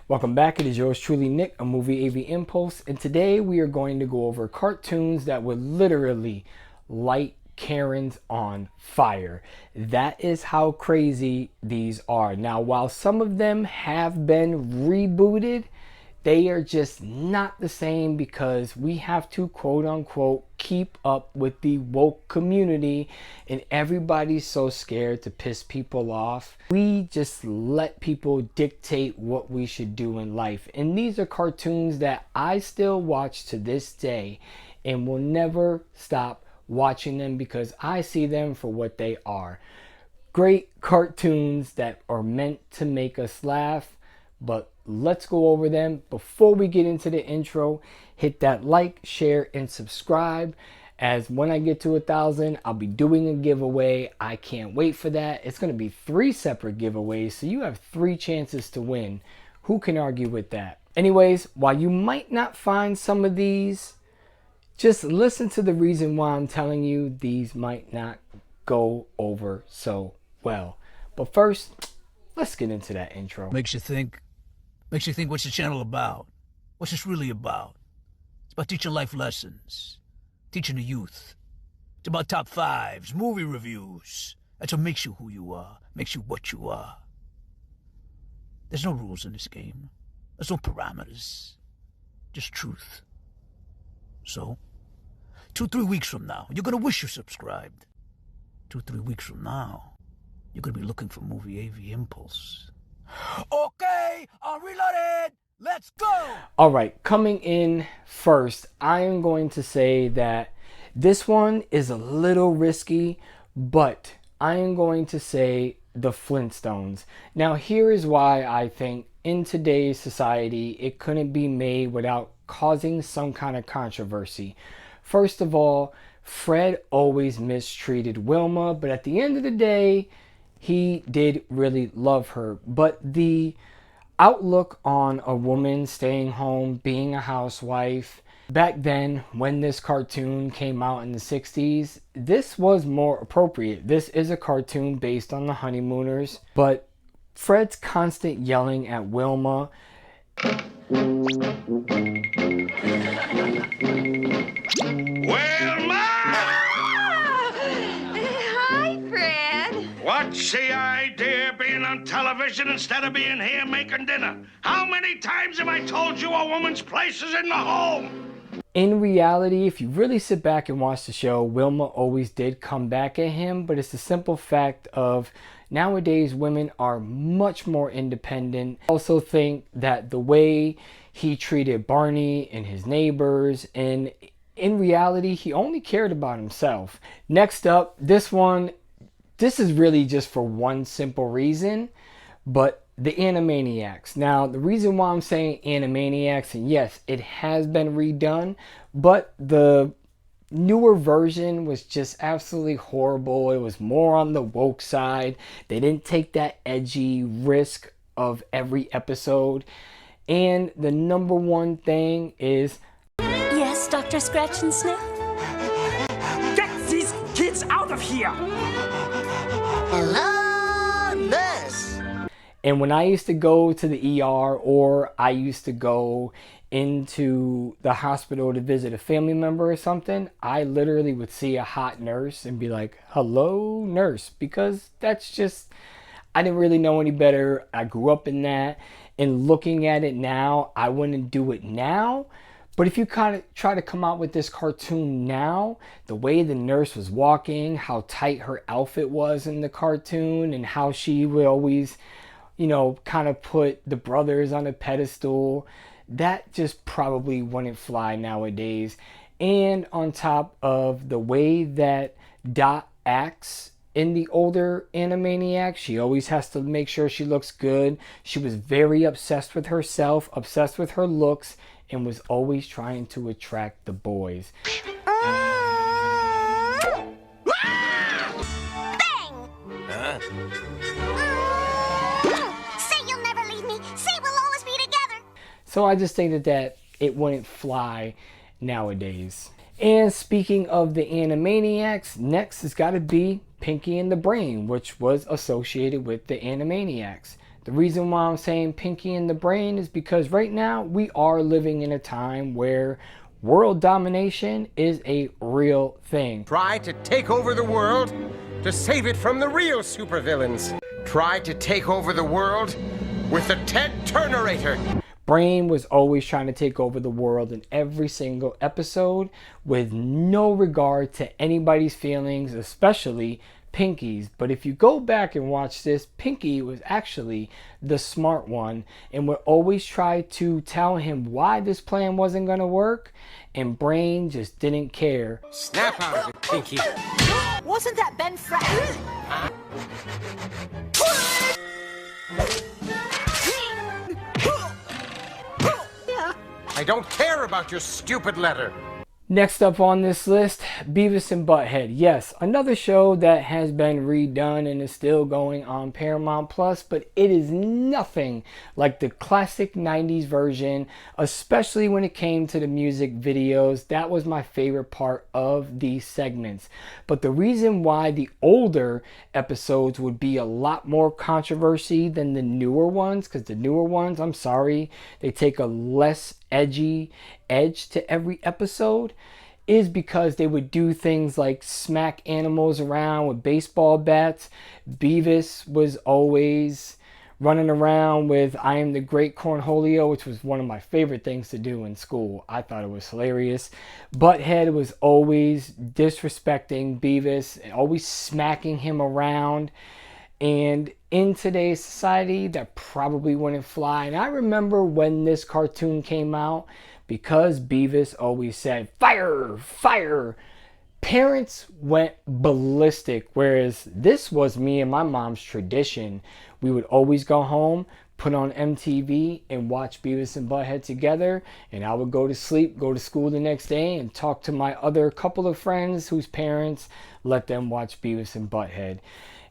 Welcome back. It is yours truly, Nick, a Movie AV Impulse, and today we are going to go over cartoons that would literally light Karens on fire. That is how crazy these are. Now, while some of them have been rebooted, they are just not the same because we have to quote unquote keep up with the woke community, and everybody's so scared to piss people off. We just let people dictate what we should do in life. And these are cartoons that I still watch to this day and will never stop watching them because I see them for what they are. Great cartoons that are meant to make us laugh. But let's go over them. Before we get into the intro, hit that like, share, and subscribe. As when I get to 1,000, I'll be doing a giveaway. I can't wait for that. It's going to be 3 separate giveaways, so you have 3 chances to win. Who can argue with that? Anyways, while you might not find some of these, just listen to the reason why I'm telling you these might not go over so well. But first, let's get into that intro. Makes you think, what's the channel about? What's this really about? It's about teaching life lessons, teaching the youth. It's about top 5s, movie reviews. That's what makes you who you are, makes you what you are. There's no rules in this game. There's no parameters. Just truth. So, 2-3 weeks from now, you're gonna wish you subscribed. 2-3 weeks from now, you're gonna be looking for Movie AV Impulse. Okay, I'm reloaded. Let's go. All right, coming in first, I am going to say that this one is a little risky, but I am going to say the Flintstones. Now, here is why I think in today's society, it couldn't be made without causing some kind of controversy. First of all, Fred always mistreated Wilma, but at the end of the day, he did really love her. But the outlook on a woman staying home, being a housewife, back then when this cartoon came out in the 60s, this was more appropriate. This is a cartoon based on the Honeymooners, but Fred's constant yelling at Wilma. What's the idea of being on television instead of being here making dinner? How many times have I told you a woman's place is in the home? In reality, if you really sit back and watch the show, Wilma always did come back at him, but it's the simple fact of nowadays women are much more independent. I also think that the way he treated Barney and his neighbors, and in reality, he only cared about himself. Next up, this is really just for one simple reason, but the Animaniacs. Now, the reason why I'm saying Animaniacs, and yes, it has been redone, but the newer version was just absolutely horrible. It was more on the woke side. They didn't take that edgy risk of every episode. And the number one thing is... Yes, Dr. Scratch and Sniff? Get these kids out of here! Hello, nurse. And when I used to go to the ER, or I used to go into the hospital to visit a family member or something, I literally would see a hot nurse and be like, hello, nurse, because that's just, I didn't really know any better. I grew up in that, and looking at it now, I wouldn't do it now. But if you kind of try to come out with this cartoon now, the way the nurse was walking, how tight her outfit was in the cartoon, and how she would always, you know, kind of put the brothers on a pedestal, that just probably wouldn't fly nowadays. And on top of the way that Dot acts in the older Animaniacs, she always has to make sure she looks good. She was very obsessed with herself, obsessed with her looks, and was always trying to attract the boys. Bang! Say you'll never leave me. Say we'll always be together. So I just think that it wouldn't fly nowadays. And speaking of the Animaniacs, next has got to be Pinky and the Brain, which was associated with the Animaniacs. The reason why I'm saying Pinky and the Brain is because right now we are living in a time where world domination is a real thing. Try to take over the world to save it from the real supervillains. Try to take over the world with the Ted Turnerator. Brain was always trying to take over the world in every single episode with no regard to anybody's feelings, especially Pinky's. But if you go back and watch this, Pinky was actually the smart one and would always try to tell him why this plan wasn't going to work, and Brain just didn't care. Snap out of it, Pinky. Wasn't that Ben Franklin? I don't care about your stupid letter. Next up on this list, Beavis and Butthead. Yes, another show that has been redone and is still going on Paramount Plus, but it is nothing like the classic 90s version, especially when it came to the music videos. That was my favorite part of these segments. But the reason why the older episodes would be a lot more controversy than the newer ones, because the newer ones, I'm sorry, they take a less edge to every episode, is because they would do things like smack animals around with baseball bats. Beavis was always running around with I Am the Great Cornholio, which was one of my favorite things to do in school. I thought it was hilarious. Butthead was always disrespecting Beavis and always smacking him around. And in today's society, that probably wouldn't fly. And I remember when this cartoon came out, because Beavis always said, "Fire! Fire!" parents went ballistic. Whereas this was me and my mom's tradition. We would always go home, put on MTV, and watch Beavis and Butthead together. And I would go to sleep, go to school the next day, and talk to my other couple of friends whose parents let them watch Beavis and Butthead.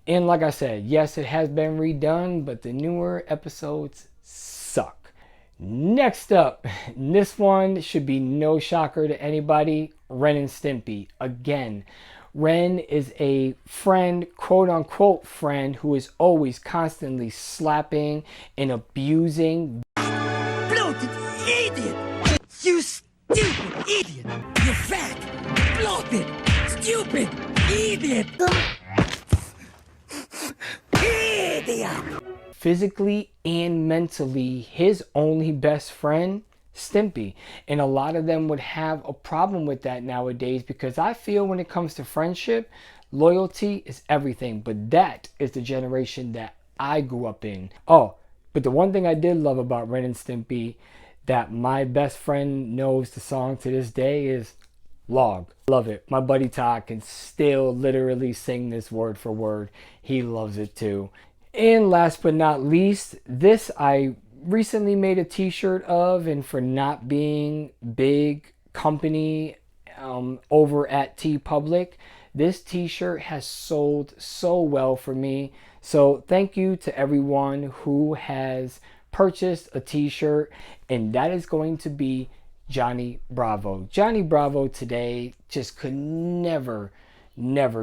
And like I said, yes, it has been redone, but the newer episodes suck. Next up, this one should be no shocker to anybody, Ren and Stimpy. Again, Ren is a friend, quote unquote friend, who is always constantly slapping and abusing. Bloated idiot! You stupid idiot! You fat, bloated, stupid idiot! Idiot! Physically and mentally his only best friend, Stimpy. And a lot of them would have a problem with that nowadays, because I feel when it comes to friendship, loyalty is everything. But that is the generation that I grew up in. Oh, but the one thing I did love about Ren and Stimpy that my best friend knows the song to this day is Log. Love it. My buddy Todd can still literally sing this word for word. He loves it too. And last but not least, this I recently made a t-shirt of, and for not being big company over at TeePublic, this t-shirt has sold so well for me. So thank you to everyone who has purchased a t-shirt, and that is going to be Johnny Bravo. Johnny Bravo today just could never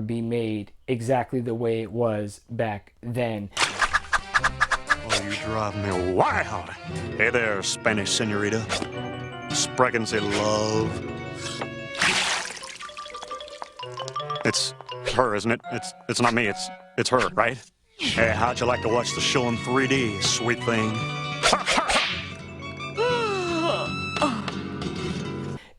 be made exactly the way it was back then. Oh, you drive me wild. Hey there, Spanish senorita. Sprechen Sie love. It's her, isn't it? It's not me, it's her, right? Hey, how'd you like to watch the show in 3D, sweet thing?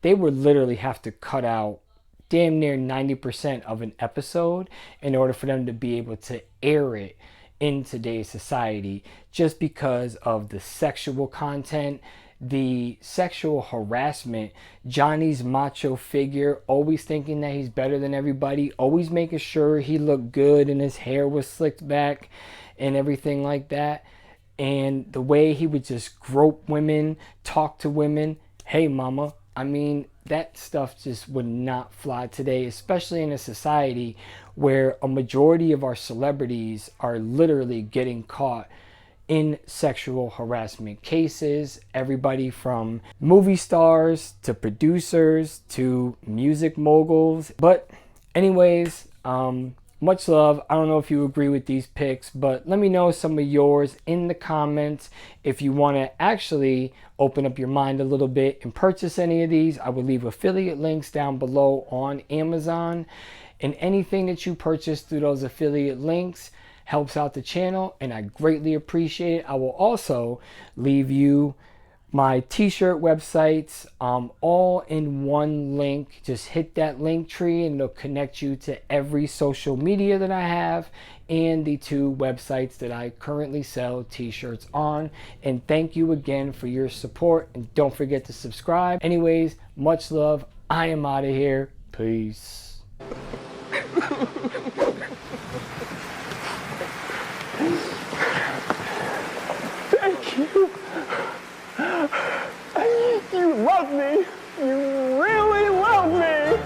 They would literally have to cut out damn near 90% of an episode in order for them to be able to air it in today's society, just because of the sexual content, the sexual harassment, Johnny's macho figure, always thinking that he's better than everybody, always making sure he looked good and his hair was slicked back and everything like that. And the way he would just grope women, talk to women, hey mama. I mean, that stuff just would not fly today, especially in a society where a majority of our celebrities are literally getting caught in sexual harassment cases. Everybody from movie stars to producers to music moguls. But anyways, Much love. I don't know if you agree with these picks, but let me know some of yours in the comments. If you want to actually open up your mind a little bit and purchase any of these, I will leave affiliate links down below on Amazon. And anything that you purchase through those affiliate links helps out the channel, and I greatly appreciate it. I will also leave you my t-shirt websites all in one link. Just hit that link tree and it'll connect you to every social media that I have and the 2 websites that I currently sell t-shirts on. And thank you again for your support, and don't forget to subscribe. Anyways, much love. I am out of here. Peace. Thank you. You love me. You really love me.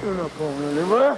You're not going anywhere.